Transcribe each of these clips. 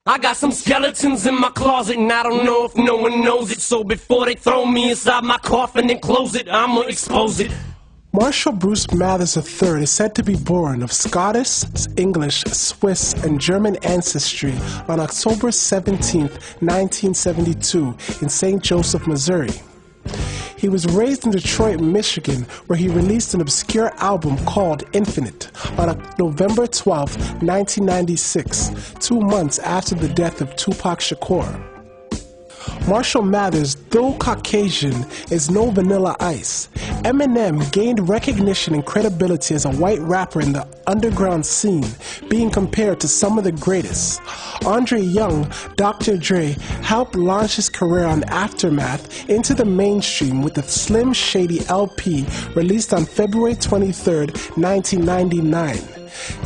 I got some skeletons in my closet and I don't know if no one knows it. So before they throw me inside my coffin and close it, I'ma expose it. Marshall Bruce Mathers III is said to be born of Scottish, English, Swiss, and German ancestry on October 17, 1972 in St. Joseph, Missouri. He was raised in Detroit, Michigan, where he released an obscure album called Infinite on November 12, 1996, 2 months after the death of Tupac Shakur. Marshall Mathers, though Caucasian, is no Vanilla Ice. Eminem gained recognition and credibility as a white rapper in the underground scene, being compared to some of the greatest. Andre Young, Dr. Dre, helped launch his career on Aftermath into the mainstream with the Slim Shady LP released on February 23, 1999.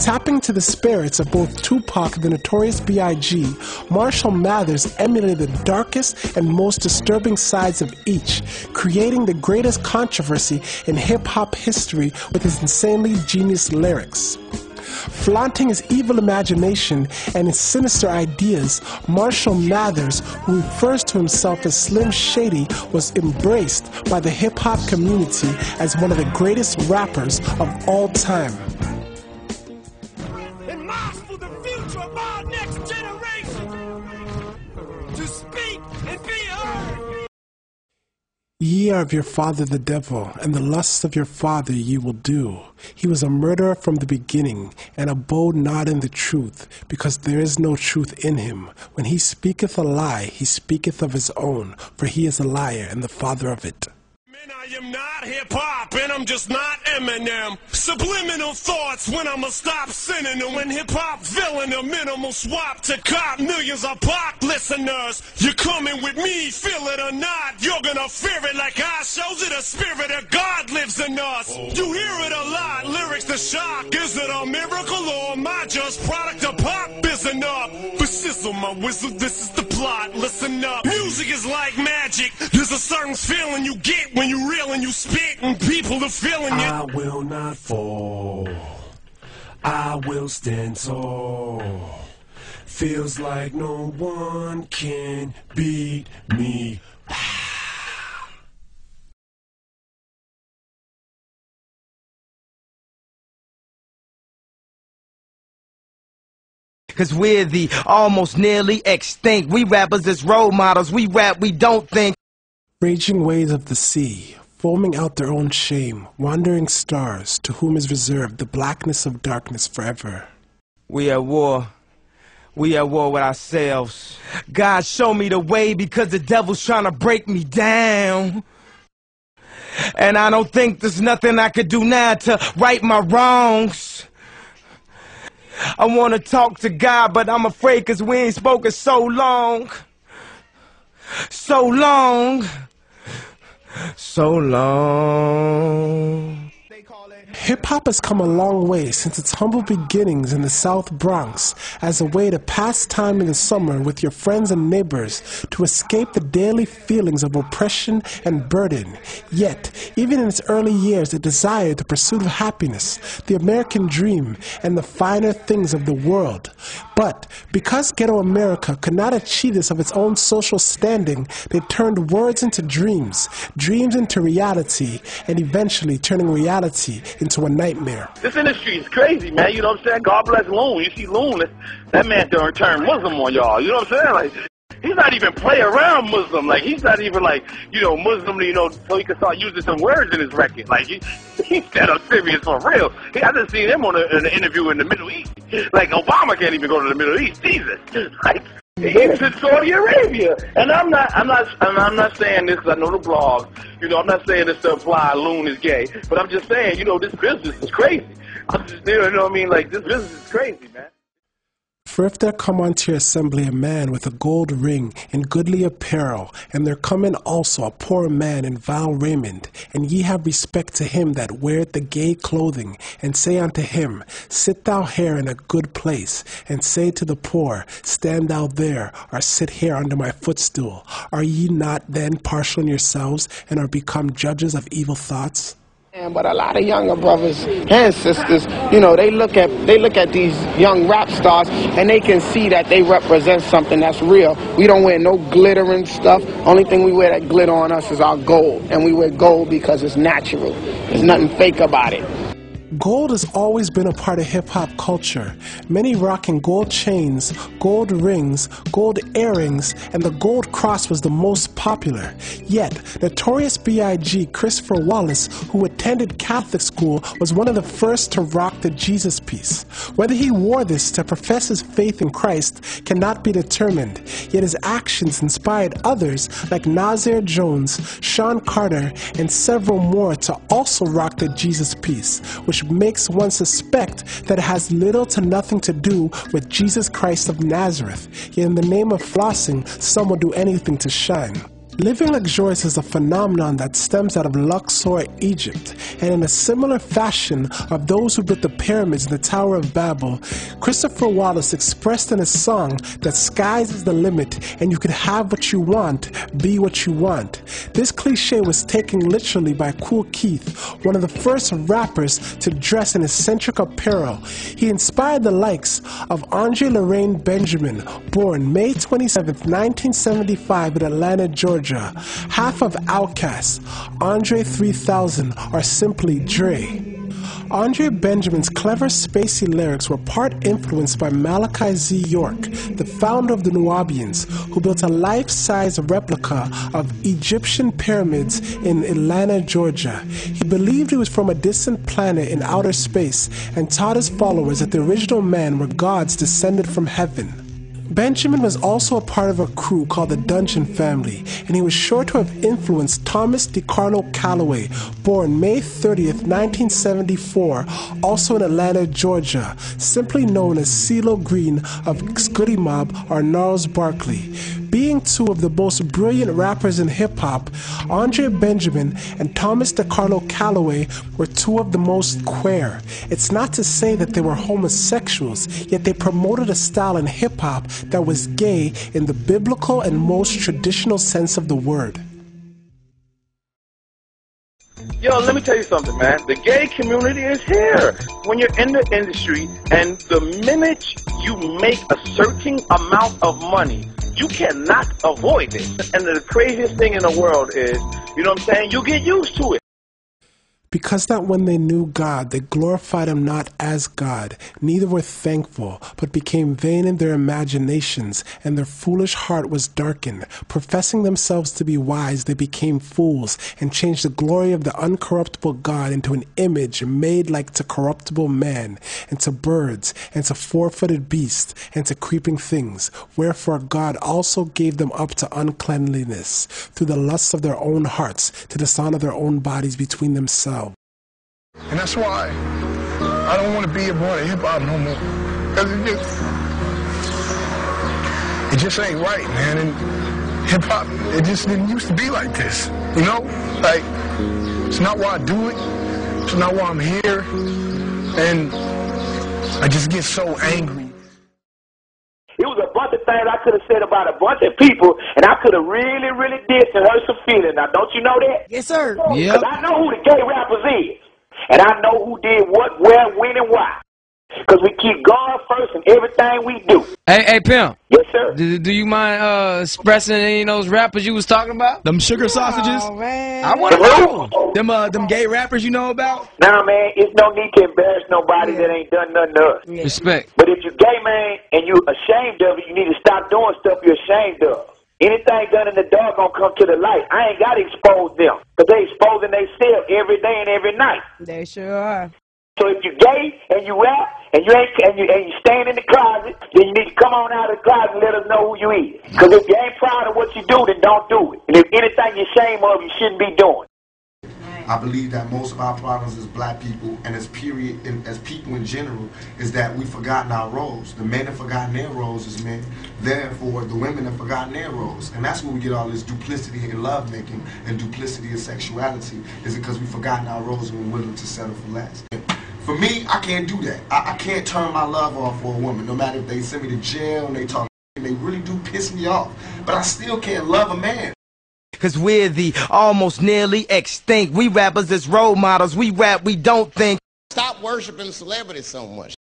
Tapping to the spirits of both Tupac and the Notorious B.I.G., Marshall Mathers emulated the darkest and most disturbing sides of each, creating the greatest controversy in hip-hop history with his insanely genius lyrics. Flaunting his evil imagination and his sinister ideas, Marshall Mathers, who refers to himself as Slim Shady, was embraced by the hip-hop community as one of the greatest rappers of all time. For the future of our next generation to speak and be heard. Ye are of your father the devil, and the lusts of your father ye will do. He was a murderer from the beginning, and abode not in the truth, because there is no truth in him. When he speaketh a lie, he speaketh of his own, for he is a liar and the father of it. I am not hip-hop, and I'm just not Eminem. Subliminal thoughts when I'ma stop sending them. When hip-hop villain, a minimal swap to cop millions of pop listeners. You're coming with me, feel it or not. You're gonna fear it like I shows it. The spirit of God lives in us. You hear it a lot, lyrics to shock. Is it a miracle or am I just product of pop? Isn't up, but sizzle my whistle, this is the plot. Listen up, music is like magic. There's a certain feeling you get when you reel and you spit and people are feeling it. I will not fall, I will stand tall. Feels like no one can beat me. Cause we're the almost nearly extinct. We rappers as role models, we rap, we don't think. Raging waves of the sea, foaming out their own shame, wandering stars, to whom is reserved the blackness of darkness forever. We at war. We at war with ourselves. God, show me the way because the devil's trying to break me down. And I don't think there's nothing I could do now to right my wrongs. I want to talk to God, but I'm afraid because we ain't spoken so long. So long. So long. Hip-hop has come a long way since its humble beginnings in the South Bronx as a way to pass time in the summer with your friends and neighbors to escape the daily feelings of oppression and burden. Yet, even in its early years, it desired the pursuit of happiness, the American dream, and the finer things of the world. But because Ghetto America could not achieve this of its own social standing, they turned words into dreams, dreams into reality, and eventually turning reality into a nightmare. This industry is crazy, man. You know what I'm saying? God bless Loon. You see Loon, that man turned Muslim on y'all. You know what I'm saying? Like, he's not even play around Muslim. Like, he's not even like, you know, Muslim, you know, so he can start using some words in his record. Like, he's dead up serious for real. I just seen him on an interview in the Middle East. Like, Obama can't even go to the Middle East. Jesus. Like, he's in Saudi Arabia. And I'm not saying this because I know the blogs. You know, I'm not saying this to imply Loon is gay. But I'm just saying, you know, this business is crazy. I'm just, you know what I mean? Like, this business is crazy, man. For if there come unto your assembly a man with a gold ring and goodly apparel, and there come in also a poor man in vile raiment, and ye have respect to him that weareth the gay clothing, and say unto him, sit thou here in a good place, and say to the poor, stand thou there, or sit here under my footstool, are ye not then partial in yourselves, and are become judges of evil thoughts? But a lot of younger brothers and sisters, you know, they look at these young rap stars and they can see that they represent something that's real. We don't wear no glittering stuff. Only thing we wear that glitter on us is our gold, and we wear gold because it's natural. There's nothing fake about it. Gold has always been a part of hip-hop culture. Many rocking gold chains, gold rings, gold earrings, and the gold cross was the most popular. Yet, Notorious B.I.G. Christopher Wallace, who attended Catholic school, was one of the first to rock the Jesus piece. Whether he wore this to profess his faith in Christ cannot be determined, yet his actions inspired others like Nasir Jones, Sean Carter, and several more to also rock the Jesus piece, which makes one suspect that it has little to nothing to do with Jesus Christ of Nazareth. Yet in the name of flossing, some will do anything to shine. Living luxurious is a phenomenon that stems out of Luxor, Egypt, and in a similar fashion of those who built the pyramids in the Tower of Babel, Christopher Wallace expressed in a song that skies is the limit and you can have what you want, be what you want. This cliche was taken literally by Kool Keith, one of the first rappers to dress in eccentric apparel. He inspired the likes of Andre Lorraine Benjamin, born May 27, 1975 in Atlanta, Georgia. Half of Outkast, Andre 3000, or simply Dre. Andre Benjamin's clever, spacey lyrics were part influenced by Malachi Z. York, the founder of the Nubians, who built a life-size replica of Egyptian pyramids in Atlanta, Georgia. He believed he was from a distant planet in outer space and taught his followers that the original man were gods descended from heaven. Benjamin was also a part of a crew called the Dungeon Family, and he was sure to have influenced Thomas DiCarlo Calloway, born May 30th, 1974, also in Atlanta, Georgia, simply known as CeeLo Green of Goody Mob or Gnarls Barkley. Being two of the most brilliant rappers in hip-hop, Andre Benjamin and Thomas DiCarlo Calloway were two of the most queer. It's not to say that they were homosexuals, yet they promoted a style in hip-hop that was gay in the biblical and most traditional sense of the word. Yo, let me tell you something, man. The gay community is here. When you're in the industry, and the minute you make a certain amount of money, you cannot avoid it. And the craziest thing in the world is, you know what I'm saying, you get used to it. Because that when they knew God, they glorified him not as God, neither were thankful, but became vain in their imaginations, and their foolish heart was darkened. Professing themselves to be wise, they became fools, and changed the glory of the uncorruptible God into an image made like to corruptible man, and to birds, and to four-footed beasts, and to creeping things. Wherefore God also gave them up to uncleanliness, through the lusts of their own hearts, to dishonor their own bodies between themselves. And that's why I don't want to be a part of hip-hop no more. Because it just ain't right, man. And hip-hop, it just didn't used to be like this. You know? Like, it's not why I do it. It's not why I'm here. And I just get so angry. It was a bunch of things I could have said about a bunch of people, and I could have really, really did to hurt some feelings. Now, don't you know that? Yes, sir. Yeah. Because I know who the gay rappers is. And I know who did what, where, when, and why. Because we keep God first in everything we do. Hey, Pimp. Yes, sir. Do you mind expressing any of those rappers you was talking about? Them sugar sausages? Oh, man. I want to know. Them gay rappers you know about? Nah, man, it's no need to embarrass nobody that ain't done nothing to us. Yeah. Respect. But if you're gay, man, and you're ashamed of it, you need to stop doing stuff you're ashamed of. Anything done in the dark gonna come to the light. I ain't gotta expose them, because they exposing themselves every day and every night. They sure are. So if you're gay and you rap and you staying in the closet, then you need to come on out of the closet and let us know who you is. Because if you ain't proud of what you do, then don't do it. And if anything you're ashamed of, you shouldn't be doing. I believe that most of our problems as black people and as people in general is that we've forgotten our roles. The men have forgotten their roles as men. Therefore, the women have forgotten their roles. And that's where we get all this duplicity in lovemaking and duplicity in sexuality, is because we've forgotten our roles and we're willing to settle for less. For me, I can't do that. I can't turn my love off for a woman, no matter if they send me to jail and they talk and they really do piss me off. But I still can't love a man. cause we're the almost nearly extinct. We rappers as role models, we rap, we don't think. Stop worshiping celebrities so much.